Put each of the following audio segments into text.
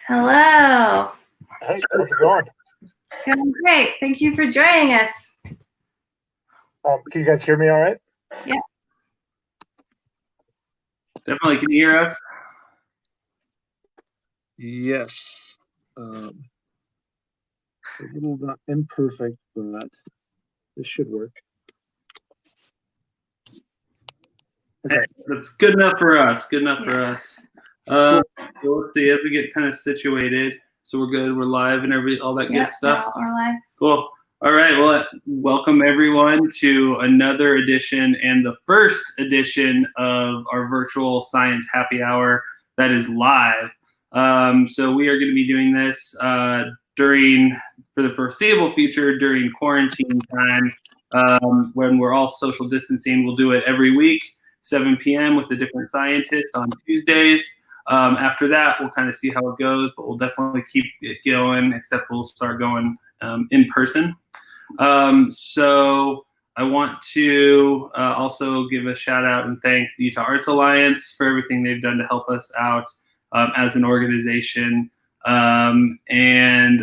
Hello. Hey, how's it going? It's going great. Thank you for joining us. Can you guys hear me all right? Yeah. Definitely. Can you hear us? Yes. A little not imperfect, but this should work. Okay. That's good enough for us. Good enough for us. So let's see, as we get kind of situated. So we're good. We're live and all that good stuff. We're live. Cool. All right. Well, welcome everyone to another edition and the first edition of our virtual science happy hour that is live. So we are going to be doing this for the foreseeable future during quarantine time, when we're all social distancing. We'll do it every week, 7 p.m. with a different scientist on Tuesdays. After that, we'll kind of see how it goes, but we'll definitely keep it going, except we'll start going in person. So I want to also give a shout out and thank the Utah Arts Alliance for everything they've done to help us out as an organization. And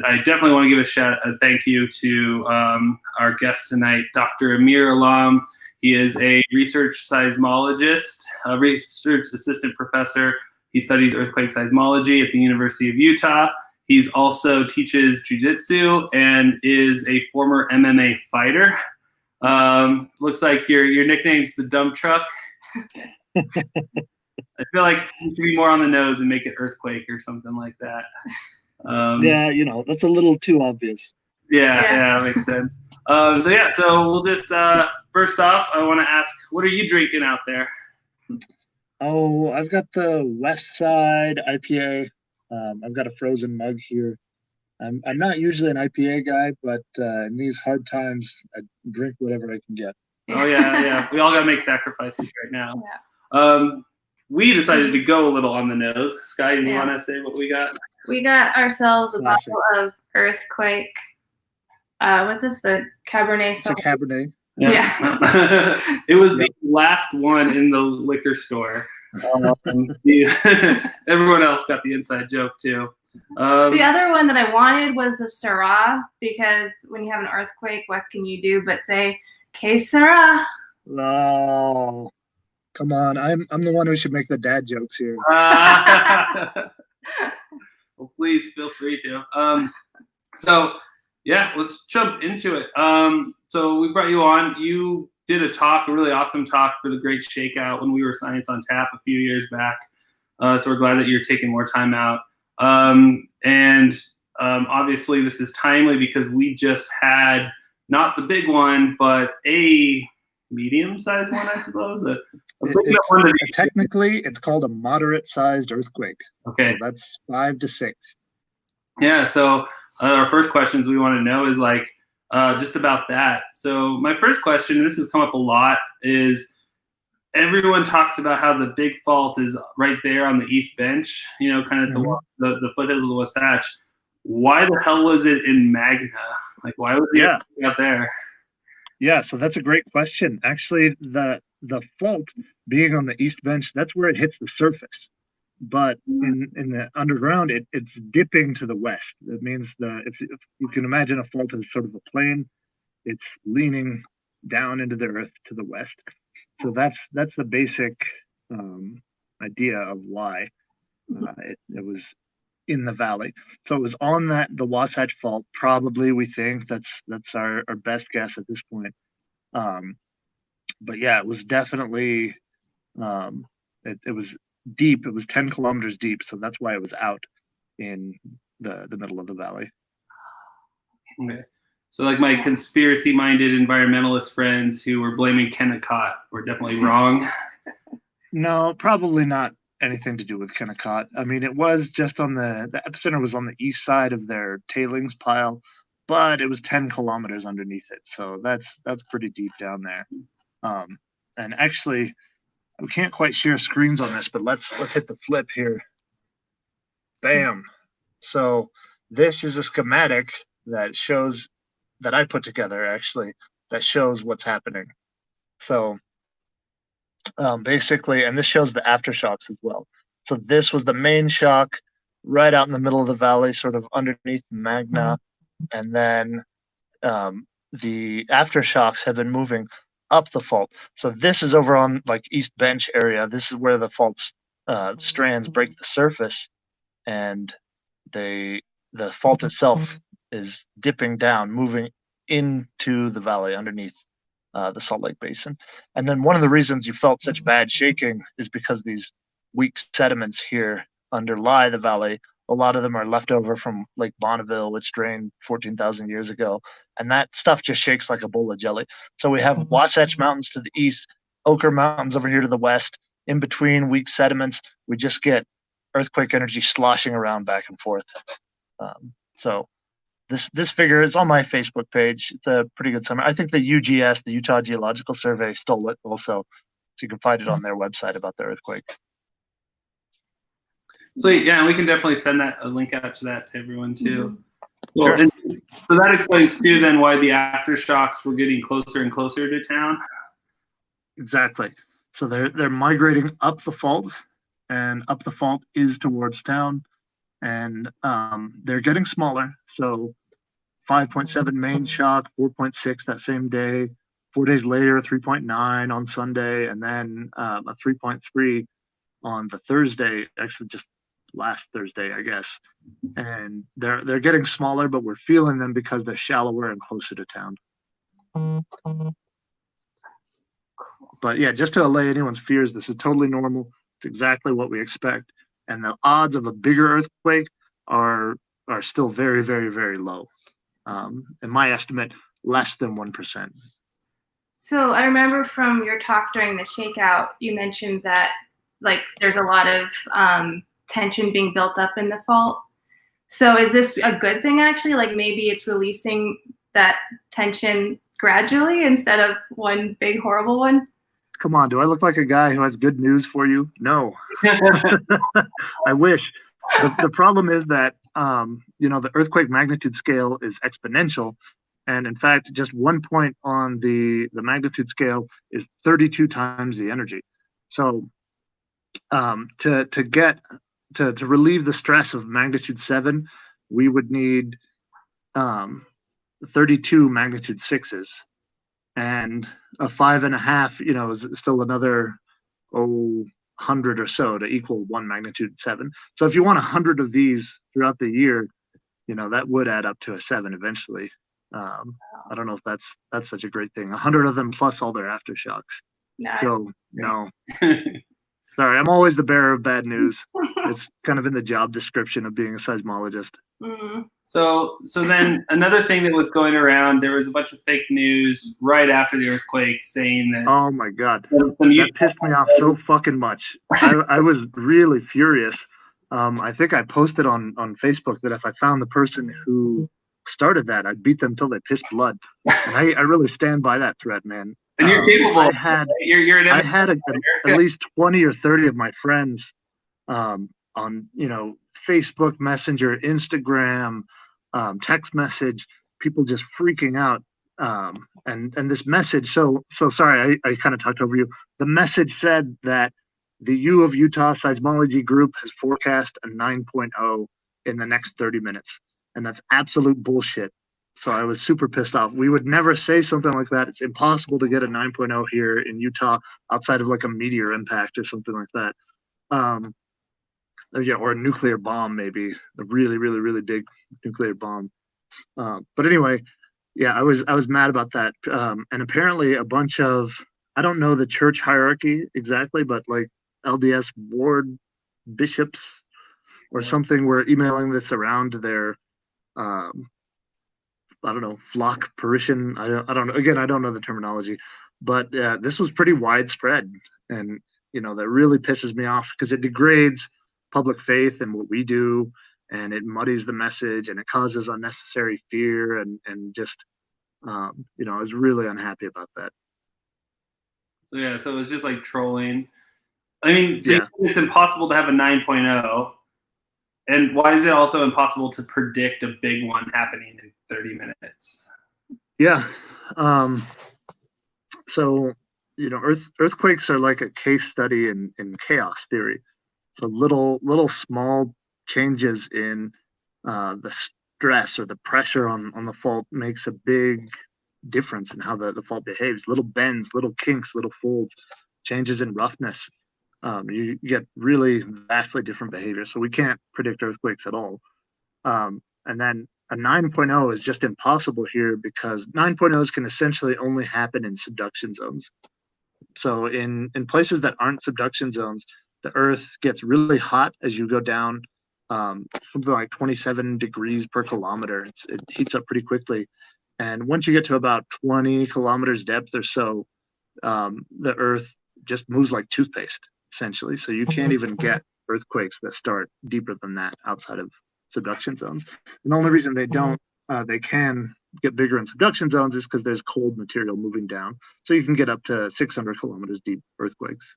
I definitely want to give a thank you to our guest tonight, Dr. Amir Allam. He is a research seismologist, a research assistant professor. He studies earthquake seismology at the University of Utah. He's also teaches jiu-jitsu and is a former MMA fighter. Looks like your nickname's the dump truck. I feel like you should be more on the nose and make it earthquake or something like that. Yeah, that's a little too obvious. Yeah, that makes sense. So we'll just first off, I want to ask, what are you drinking out there? Oh, I've got the West Side IPA. I've got a frozen mug here. I'm not usually an IPA guy, but in these hard times, I drink whatever I can get. Oh yeah. We all got to make sacrifices right now. Yeah. We decided to go a little on the nose. Sky, you want to say what we got? We got ourselves a bottle of Earthquake. What's this? The Cabernet Sauvignon. It's a Cabernet. Yeah. It was the last one in the liquor store. Everyone else got the inside joke too. The other one that I wanted was the Syrah, because when you have an earthquake, what can you do but say, "Que sera?" No, come on! I'm the one who should make the dad jokes here. Well, please feel free to. So yeah, let's jump into it. So we brought you on. You did a really awesome talk for the Great Shakeout when we were Science on Tap a few years back. So we're glad that you're taking more time out. Obviously this is timely because we just had not the big one, but a medium-sized one, I suppose. Technically, it's called a moderate-sized earthquake. Okay. So that's 5 to 6. Yeah, so our first questions we want to know is just about that. So my first question, and this has come up a lot, is everyone talks about how the big fault is right there on the East Bench, kind of the foothills of the Wasatch. Why the hell was it in Magna? Why was it out there? Yeah, so that's a great question. Actually, the fault being on the East Bench, that's where it hits the surface. But in the underground, it's dipping to the west. That means that if you can imagine a fault as sort of a plane, it's leaning down into the earth to the west. So that's the basic idea of why it was in the valley. So it was on the Wasatch Fault. Probably, we think that's our best guess at this point. But yeah, it was definitely it was deep. It was 10 kilometers deep, so that's why it was out in the middle of the valley. Okay. So my conspiracy-minded environmentalist friends who were blaming Kennecott were definitely wrong. No, probably not anything to do with Kennecott. I mean, it was just on the epicenter was on the east side of their tailings pile, but it was 10 kilometers underneath it. So that's pretty deep down there. And actually, we can't quite share screens on this, but let's hit the flip here. Bam. So this is a schematic that I put together, actually, that shows what's happening. So basically, and this shows the aftershocks as well. So this was the main shock right out in the middle of the valley, sort of underneath magna. And then the aftershocks have been moving up the fault. So this is over on like East Bench area. This is where the fault's strands break the surface, and the fault itself is dipping down, moving into the valley underneath the Salt Lake Basin. And then one of the reasons you felt such bad shaking is because these weak sediments here underlie the valley. A lot of them are left over from Lake Bonneville, which drained 14,000 years ago. And that stuff just shakes like a bowl of jelly. So we have Wasatch Mountains to the east, Ochre Mountains over here to the west. In between weak sediments, we just get earthquake energy sloshing around back and forth. So this figure is on my Facebook page. It's a pretty good summary. I think the UGS, the Utah Geological Survey, stole it also. So you can find it on their website about the earthquake. So yeah, we can definitely send a link out to that to everyone too. Well, Sure. and so that explains too then why the aftershocks were getting closer and closer to town. Exactly. So they're migrating up the fault, and up the fault is towards town, and they're getting smaller. So 5.7 main shock, 4.6 that same day. 4 days later, 3.9 on Sunday, and then a 3.3 on the Thursday. Actually, just last Thursday, I guess. And they're getting smaller, but we're feeling them because they're shallower and closer to town. But yeah, just to allay anyone's fears, this is totally normal. It's exactly what we expect, and the odds of a bigger earthquake are still very, very, very low. In my estimate, less than 1%. So I remember from your talk during the shakeout, you mentioned that like there's a lot of tension being built up in the fault. So is this a good thing actually? Like maybe it's releasing that tension gradually instead of one big horrible one? Come on, do I look like a guy who has good news for you? No. I wish. The problem is that the earthquake magnitude scale is exponential, and in fact, just 1 point on the magnitude scale is 32 times the energy. So to relieve the stress of magnitude 7, we would need 32 magnitude 6s, and a 5.5, is still another 100 or so to equal 1 magnitude 7. So if you want 100 of these throughout the year, that would add up to a 7 eventually. I don't know if that's such a great thing. 100 of them plus all their aftershocks. No. So no. Sorry, I'm always the bearer of bad news. It's kind of in the job description of being a seismologist. Mm-hmm. So then another thing that was going around, there was a bunch of fake news right after the earthquake saying that. Oh my God, that pissed me off so fucking much. I was really furious. I think I posted on Facebook that if I found the person who started that, I'd beat them till they pissed blood. And I really stand by that threat, man. And you're capable. I had at least 20 or 30 of my friends on Facebook Messenger, Instagram, text message, people just freaking out. And this message, so sorry, I kind of talked over you. The message said that the U of Utah Seismology Group has forecast a 9.0 in the next 30 minutes. And that's absolute bullshit. So I was super pissed off. We would never say something like that. It's impossible to get a 9.0 here in Utah outside of like a meteor impact or something like that. Or a nuclear bomb, maybe a really, really, really big nuclear bomb. But anyway, yeah, I was mad about that. And apparently a bunch of, I don't know the church hierarchy exactly, but like LDS board bishops or something were emailing this around to their I don't know, flock parishon. I don't know. Again, I don't know the terminology, but this was pretty widespread, and that really pisses me off because it degrades public faith in what we do, and it muddies the message, and it causes unnecessary fear, and just I was really unhappy about that. So yeah, so it was just like trolling. I mean, so Yeah. it's impossible to have a 9.0. And why is it also impossible to predict a big one happening in 30 minutes? Yeah. So, earthquakes are like a case study in chaos theory. So little small changes in the stress or the pressure on the fault makes a big difference in how the fault behaves. Little bends, little kinks, little folds, changes in roughness. You get really vastly different behavior. So we can't predict earthquakes at all. And then a 9.0 is just impossible here because 9.0s can essentially only happen in subduction zones. So in places that aren't subduction zones, the earth gets really hot as you go down something like 27 degrees per kilometer. It heats up pretty quickly. And once you get to about 20 kilometers depth or so, the earth just moves like toothpaste, essentially. So you can't even get earthquakes that start deeper than that outside of subduction zones. And the only reason they can get bigger in subduction zones is because there's cold material moving down. So you can get up to 600 kilometers deep earthquakes.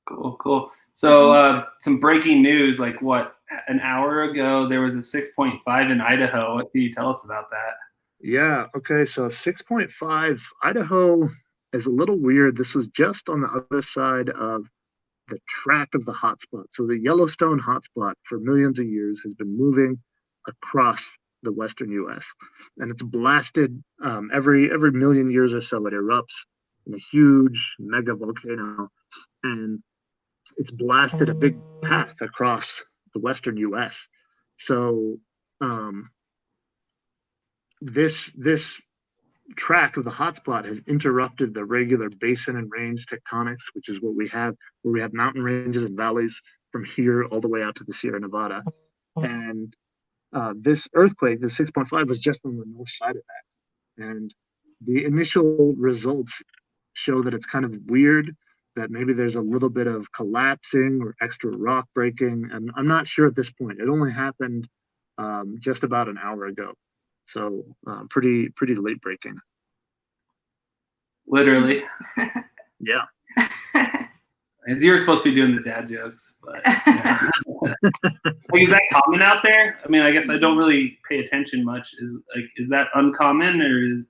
Cool. So some breaking news, like what, an hour ago, there was a 6.5 in Idaho. What can you tell us about that? Yeah, okay, so 6.5, Idaho is a little weird. This was just on the other side of the track of the hotspot. So the Yellowstone hotspot for millions of years has been moving across the western U.S. and it's blasted every million years or so. It erupts in a huge mega volcano, and it's blasted a big path across the western U.S. So this track of the hotspot has interrupted the regular basin and range tectonics, which is what we have, where we have mountain ranges and valleys from here all the way out to the Sierra Nevada. And this earthquake, the 6.5, was just on the north side of that. And the initial results show that it's kind of weird, that maybe there's a little bit of collapsing or extra rock breaking. And I'm not sure at this point. It only happened just about an hour ago. So pretty late breaking. Literally. Yeah. As you were supposed to be doing the dad jokes, but yeah. Like, is that common out there? I mean, I guess I don't really pay attention much. Is that uncommon, or is...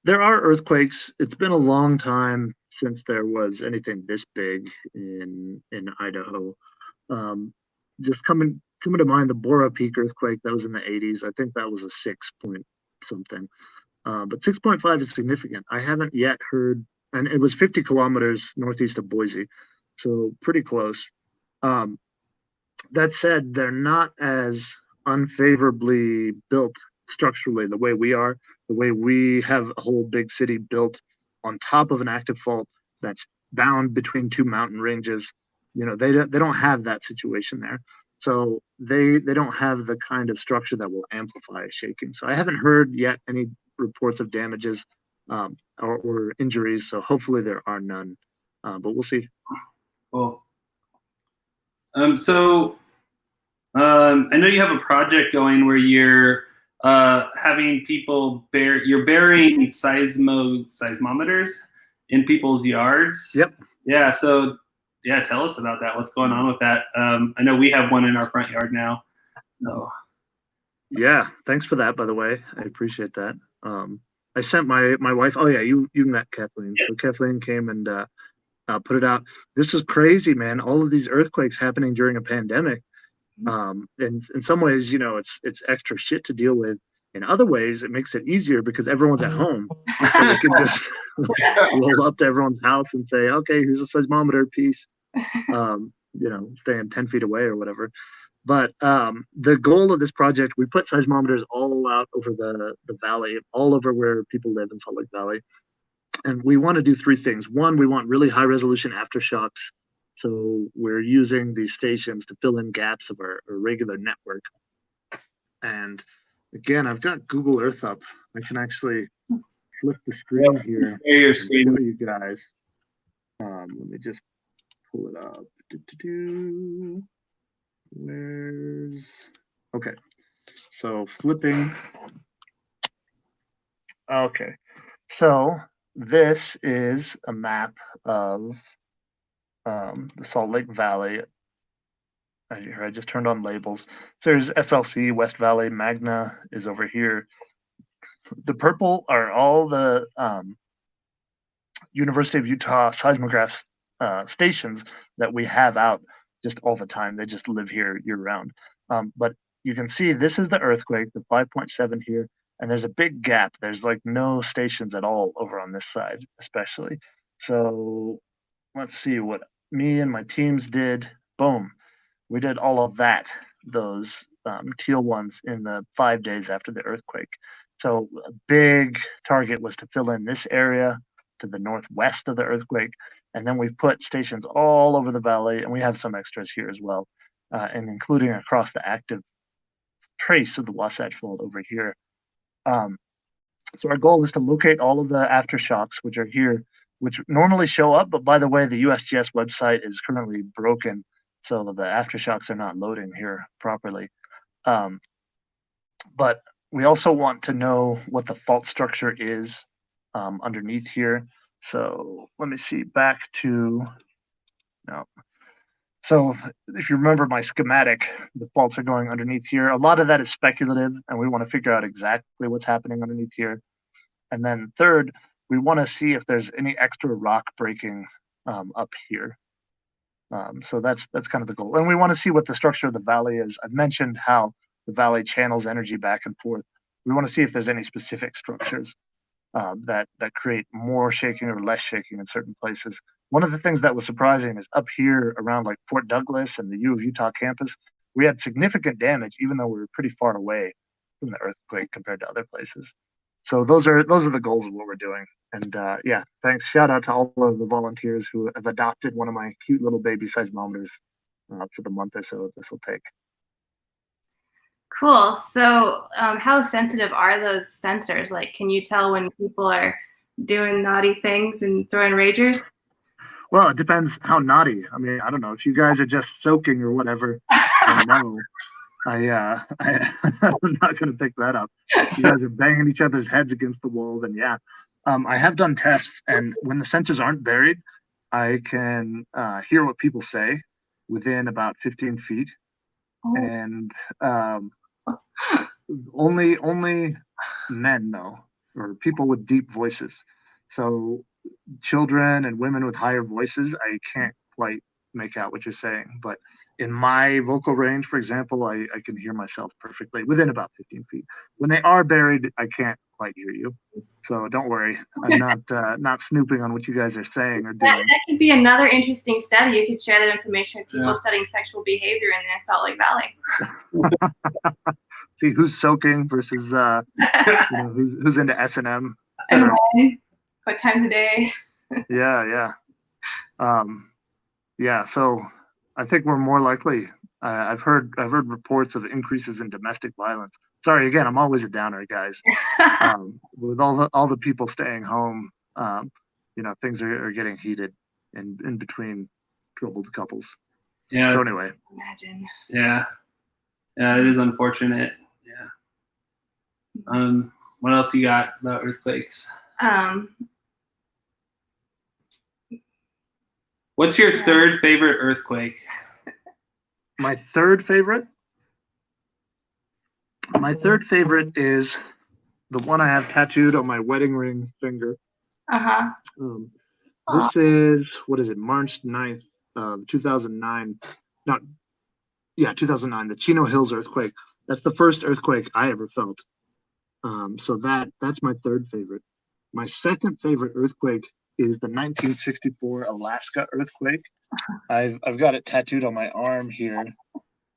There are earthquakes. It's been a long time since there was anything this big in Idaho. Just coming to mind, the Borah Peak earthquake that was in the 80s. I think that was a 6 point something. But 6.5 is significant. I haven't yet heard, and it was 50 kilometers northeast of Boise, so pretty close. That said, they're not as unfavorably built structurally the way we are, the way we have a whole big city built on top of an active fault that's bound between two mountain ranges. You know, they don't have that situation there. So they don't have the kind of structure that will amplify shaking. So I haven't heard yet any reports of damages or injuries. So hopefully there are none, but we'll see. Cool. So I know you have a project going where you're having people you're burying seismometers in people's yards. Yep. Yeah. So yeah, tell us about that. What's going on with that? I know we have one in our front yard now. So. Yeah, thanks for that, by the way. I appreciate that. I sent my wife. Oh yeah, you met Kathleen. So Kathleen came and put it out. This is crazy, man. All of these earthquakes happening during a pandemic. In some ways, you know, it's extra shit to deal with. In other ways, it makes it easier because everyone's at home. So we can just roll up to everyone's house and say, okay, here's a seismometer piece. You know, staying 10 feet away or whatever. But the goal of this project, we put seismometers all out over the valley, all over where people live in Salt Lake Valley. And we want to do three things. One, we want really high resolution aftershocks. So we're using these stations to fill in gaps of our regular network. And again, I've got Google Earth up. I can actually flip the screen here and show you guys. Let me just pull it up. Where's... Okay. So flipping. Okay. So this is a map of the Salt Lake Valley. I just turned on labels. So there's SLC, West Valley, Magna is over here. The purple are all the University of Utah seismographs stations that we have out just all the time. They just live here year round. But you can see this is the earthquake, the 5.7 here, and there's a big gap. There's like no stations at all over on this side, especially. So let's see what me and my teams did. Boom. We did all of that, those teal ones in the 5 days after the earthquake. So a big target was to fill in this area to the northwest of the earthquake. And then we've put stations all over the valley, and we have some extras here as well, and including across the active trace of the Wasatch Fault over here. So our goal is to locate all of the aftershocks, which are here, which normally show up. But by the way, the USGS website is currently broken, so the aftershocks are not loading here properly. But we also want to know what the fault structure is underneath here. So let me see, back to, no. So if you remember my schematic, the faults are going underneath here. A lot of that is speculative, and we want to figure out exactly what's happening underneath here. And then third, we want to see if there's any extra rock breaking up here. So that's kind of the goal. And we want to see what the structure of the valley is. I've mentioned how the valley channels energy back and forth. We want to see if there's any specific structures that create more shaking or less shaking in certain places. One of the things that was surprising is up here around like Fort Douglas and the U of Utah campus, we had significant damage, even though we were pretty far away from the earthquake compared to other places. So those are the goals of what we're doing. And yeah, thanks. Shout out to all of the volunteers who have adopted one of my cute little baby seismometers for the month or so this will take. Cool. So how sensitive are those sensors? Like, can you tell when people are doing naughty things and throwing ragers? Well, it depends how naughty. I mean, I don't know. If you guys are just soaking or whatever, no. I'm not going to pick that up. If you guys are banging each other's heads against the wall, then yeah. I have done tests, and when the sensors aren't buried, I can hear what people say within about 15 feet. Oh. And only men, though, or people with deep voices. So children and women with higher voices, I can't quite make out what you're saying. But in my vocal range, for example, I can hear myself perfectly within about 15 feet. When they are buried, I can't quite hear you. So don't worry. I'm not snooping on what you guys are saying or doing. That could be another interesting study. You could share that information with people studying sexual behavior in the Salt Lake Valley. See who's soaking versus who's into S&M. And when? What times a day? Yeah. So I think we're more likely. I've heard reports of increases in domestic violence. Sorry, again, I'm always a downer, guys. With all the people staying home, things are getting heated in between troubled couples. Yeah. So anyway. Imagine. Yeah, it is unfortunate. Yeah. What else you got about earthquakes? What's your third favorite earthquake? My third favorite? My third favorite is the one I have tattooed on my wedding ring finger. This is, what is it, March 9th, 2009. 2009, the Chino Hills earthquake. That's the first earthquake I ever felt. So that's my third favorite. My second favorite earthquake is the 1964 Alaska earthquake. I've got it tattooed on my arm here.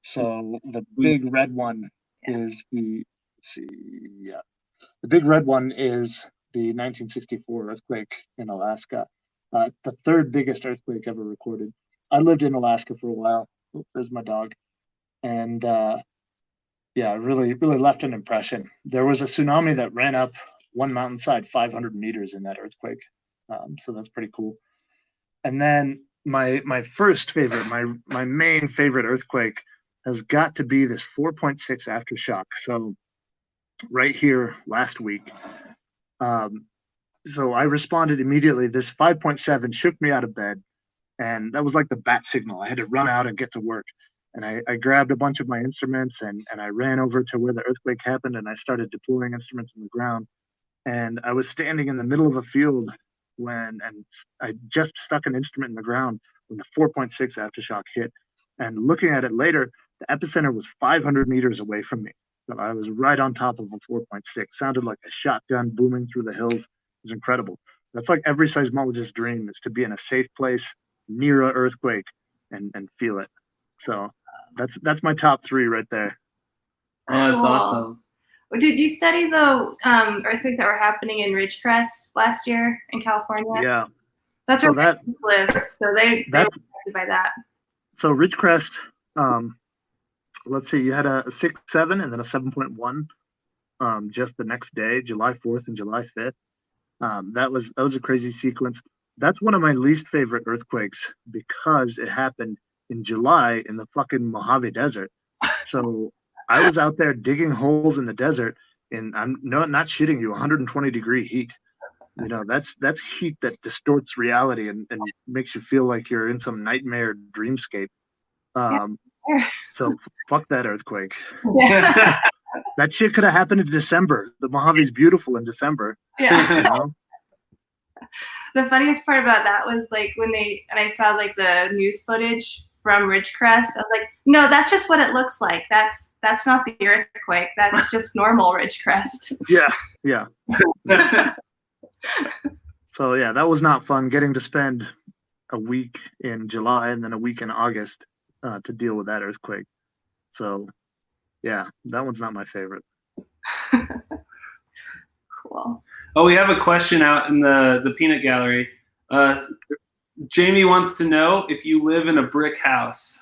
So the big red one is the big red one is the 1964 earthquake in Alaska, the third biggest earthquake ever recorded. I lived in Alaska for a while. Oh, there's my dog, and really left an impression. There was a tsunami that ran up one mountainside 500 meters in that earthquake, so that's pretty cool. And then my first favorite, my main favorite earthquake has got to be this 4.6 aftershock. So right here last week. So I responded immediately. This 5.7 shook me out of bed, and that was like the bat signal. I had to run out and get to work. And I grabbed a bunch of my instruments and I ran over to where the earthquake happened, and I started deploying instruments in the ground. And I was standing in the middle of a field and I just stuck an instrument in the ground when the 4.6 aftershock hit. And looking at it later, the epicenter was 500 meters away from me. So I was right on top of a 4.6. Sounded like a shotgun booming through the hills. It was incredible. That's like every seismologist's dream, is to be in a safe place near an earthquake and feel it. So that's my top three right there. Oh, that's Cool. awesome. Did you study the earthquakes that were happening in Ridgecrest last year in California? Yeah. That's So where my parents live. So they were that's affected by that. so Ridgecrest. Let's see, you had a 6.7 and then a 7.1 just the next day, July 4th and July 5th. That was a crazy sequence. That's one of my least favorite earthquakes because it happened in July in the fucking Mojave Desert. So I was out there digging holes in the desert, and I'm not shitting you, 120-degree heat. You know, that's heat that distorts reality and makes you feel like you're in some nightmare dreamscape. So fuck that earthquake. Yeah. That shit could have happened in December. The Mojave's beautiful in December. Yeah. You know? The funniest part about that was like when I saw like the news footage from Ridgecrest. I was like, no, that's just what it looks like. That's not the earthquake. That's just normal Ridgecrest. Yeah. So yeah, that was not fun getting to spend a week in July and then a week in August to deal with that earthquake. So yeah, that one's not my favorite. Cool. Oh, we have a question out in the peanut gallery. Jamie wants to know if you live in a brick house.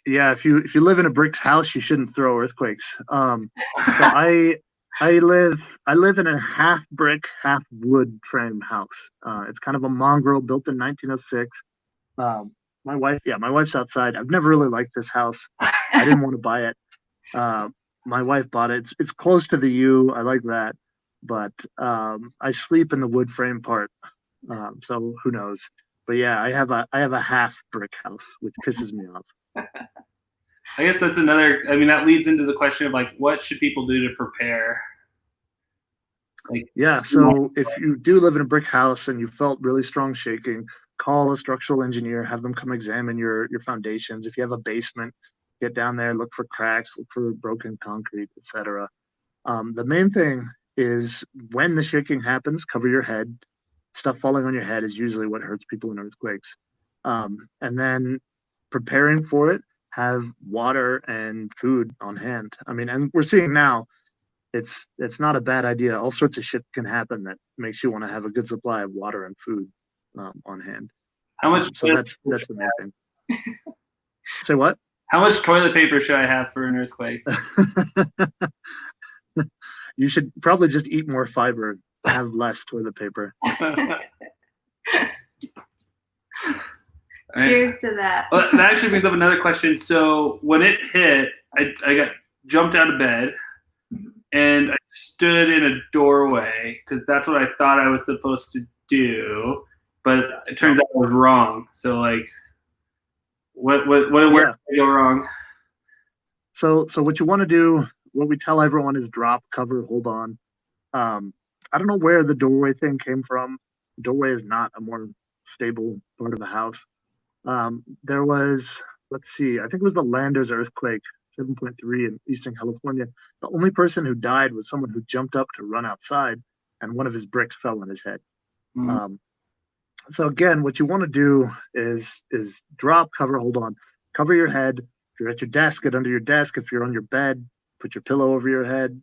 Yeah, if you live in a brick house, you shouldn't throw earthquakes. So I live in a half brick, half wood frame house. It's kind of a mongrel built in 1906. My wife's outside. I've never really liked this house. I didn't want to buy it. My wife bought it. It's close to the U. I like that, but I sleep in the wood frame part. So who knows? But yeah, I have a half brick house, which pisses me off. I guess that's another. I mean, that leads into the question of like, what should people do to prepare? Yeah, so if you do live in a brick house and you felt really strong shaking, call a structural engineer, have them come examine your foundations. If you have a basement, get down there, look for cracks, look for broken concrete, etc. The main thing is when the shaking happens, cover your head. Stuff falling on your head is usually what hurts people in earthquakes. And then preparing for it, have water and food on hand. I mean, and we're seeing now, it's not a bad idea. All sorts of shit can happen that makes you want to have a good supply of water and food on hand. How much? So that's the main thing. Say what? How much toilet paper should I have for an earthquake? You should probably just eat more fiber, have less toilet paper. Cheers to that. Well, that actually brings up another question. So when it hit, I got jumped out of bed and I stood in a doorway because that's what I thought I was supposed to do, but it turns out I was wrong. So like, where did I go wrong? So what you want to do, what we tell everyone is drop, cover, hold on. I don't know where the doorway thing came from. The doorway is not a more stable part of the house. There was, let's see, I think it was the Landers earthquake, 7.3 in Eastern California. The only person who died was someone who jumped up to run outside and one of his bricks fell on his head. Mm-hmm. So again, what you want to do is drop, cover, hold on. Cover your head. If you're at your desk, get under your desk. If you're on your bed, put your pillow over your head.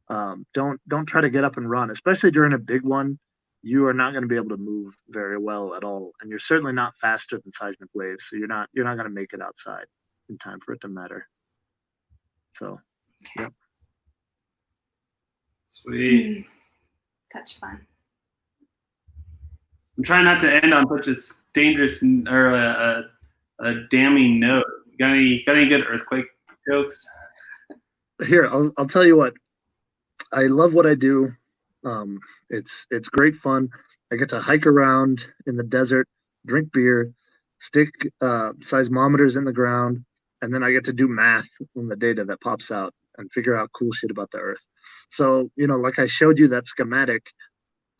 Don't try to get up and run, especially during a big one. You are not going to be able to move very well at all, and you're certainly not faster than seismic waves. So you're not going to make it outside in time for it to matter. So, yep. Sweet. Such fun. I'm trying not to end on such a dangerous or a damning note. Got any good earthquake jokes? Here, I'll tell you what. I love what I do. It's great fun. I get to hike around in the desert, drink beer, stick seismometers in the ground, and then I get to do math on the data that pops out and figure out cool shit about the Earth. So, like I showed you that schematic,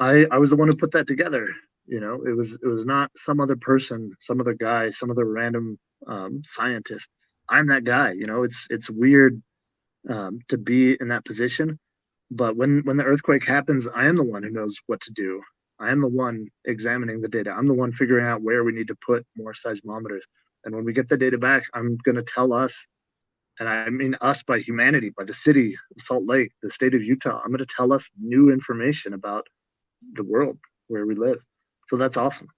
I was the one who put that together. It was not some other person, some other guy, some other random scientist. I'm that guy. It's weird to be in that position, but when the earthquake happens, I am the one who knows what to do. I am the one examining the data. I'm the one figuring out where we need to put more seismometers. And when we get the data back, I'm going to tell us, and I mean us by humanity, by the city of Salt Lake, the state of Utah, I'm going to tell us new information about the world where we live. So that's awesome.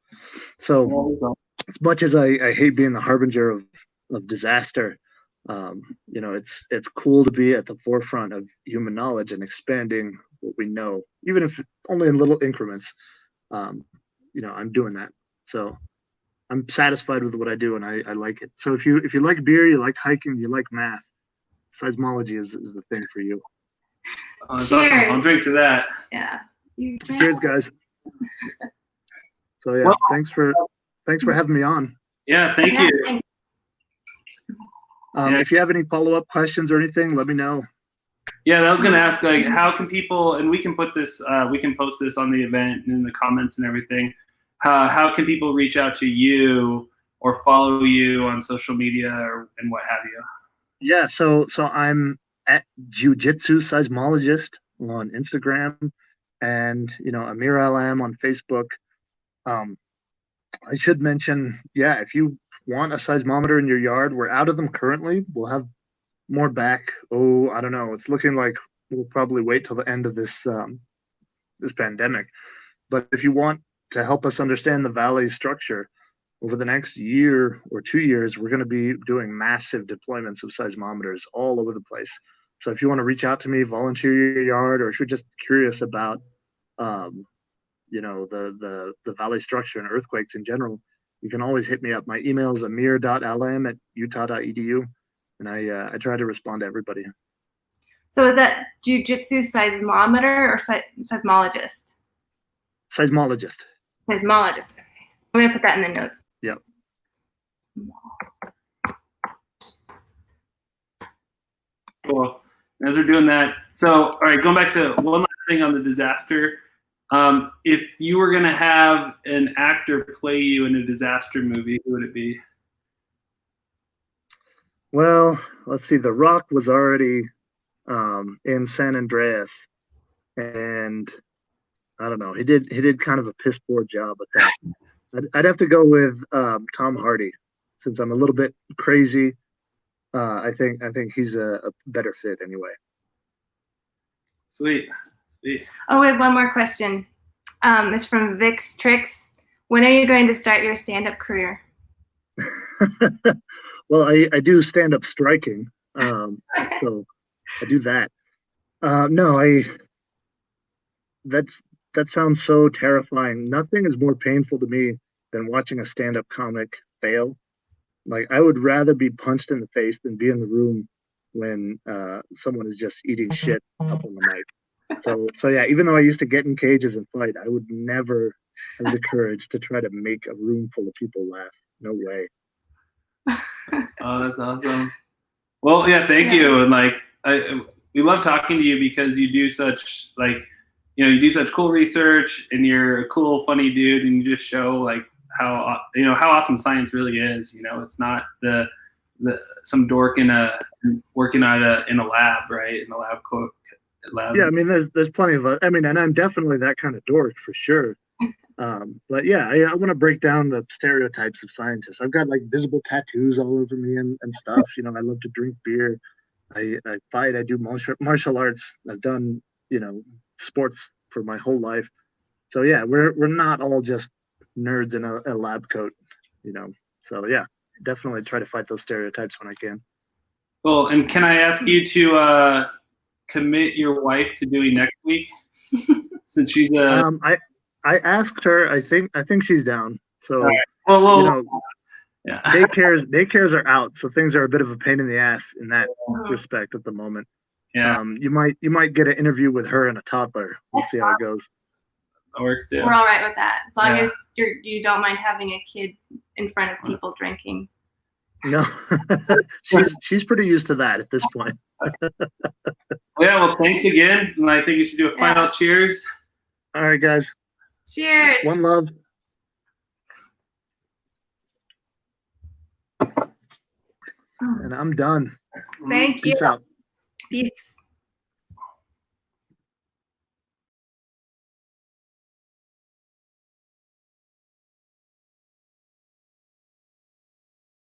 So as much as I hate being the harbinger of disaster, it's cool to be at the forefront of human knowledge and expanding what we know, even if only in little increments. I'm doing that. So I'm satisfied with what I do, and I like it. So if you like beer, you like hiking, you like math, seismology is the thing for you. That's awesome. I'll drink to that. Yeah. Cheers, guys. So yeah, well, thanks for having me on. Yeah, thank you. Thanks. If you have any follow-up questions or anything, let me know. Yeah, I was going to ask, like, how can people, and we can put this, we can post this on the event and in the comments and everything. How can people reach out to you or follow you on social media and what have you? Yeah, so I'm at Jiu-Jitsu Seismologist on Instagram, and Amir Allam on Facebook. I should mention, if you want a seismometer in your yard, we're out of them currently. We'll have more back. I don't know. It's looking like we'll probably wait till the end of this pandemic. But if you want to help us understand the valley structure over the next year or 2 years, we're going to be doing massive deployments of seismometers all over the place. So if you want to reach out to me, volunteer your yard, or if you're just curious about the valley structure and earthquakes in general, you can always hit me up. My email is amir.allam@utah.edu, and I try to respond to everybody. So is that jiu-jitsu seismometer or seismologist? Seismologist. Seismologist. Okay. I'm going to put that in the notes. Yep. Cool. As we're doing that, so all right, going back to one last thing on the disaster. If you were going to have an actor play you in a disaster movie, who would it be? Well, let's see. The Rock was already in San Andreas, and I don't know. He did kind of a piss poor job at that. I'd have to go with Tom Hardy, since I'm a little bit crazy. I think he's a better fit anyway. Sweet. Oh, we have one more question. It's from Vix Tricks. When are you going to start your stand-up career? Well, I do stand-up striking, so I do that. No, that sounds so terrifying. Nothing is more painful to me than watching a stand-up comic fail. Like, I would rather be punched in the face than be in the room when someone is just eating shit up on the mic. So yeah, even though I used to get in cages and fight, I would never have the courage to try to make a room full of people laugh. No way. Oh, that's awesome. Well, yeah, thank you. And like, we love talking to you because you do such you do such cool research, and you're a cool, funny dude, and you just show like how awesome science really is. It's not the some dork working in a lab, right? In a lab coat. Yeah, I mean, there's plenty of and I'm definitely that kind of dork for sure. But yeah, I want to break down the stereotypes of scientists. I've got like visible tattoos all over me and stuff. I love to drink beer. I fight. I do martial arts. I've done sports for my whole life. So yeah, we're not all just nerds in a lab coat. So yeah, definitely try to fight those stereotypes when I can. Cool. And can I ask you to commit your wife to doing next week, since she's I asked her. I think she's down. So right. Well, yeah. daycares are out, so things are a bit of a pain in the ass in that respect at the moment. Yeah. You might get an interview with her and a toddler. We'll see how it goes. That works too. We're all right with that, as long as you don't mind having a kid in front of people drinking. No, she's pretty used to that at this point. Well, thanks again, and I think you should do a final cheers. All right, guys. Cheers. One love. And I'm done. Thank you. Peace out. Peace.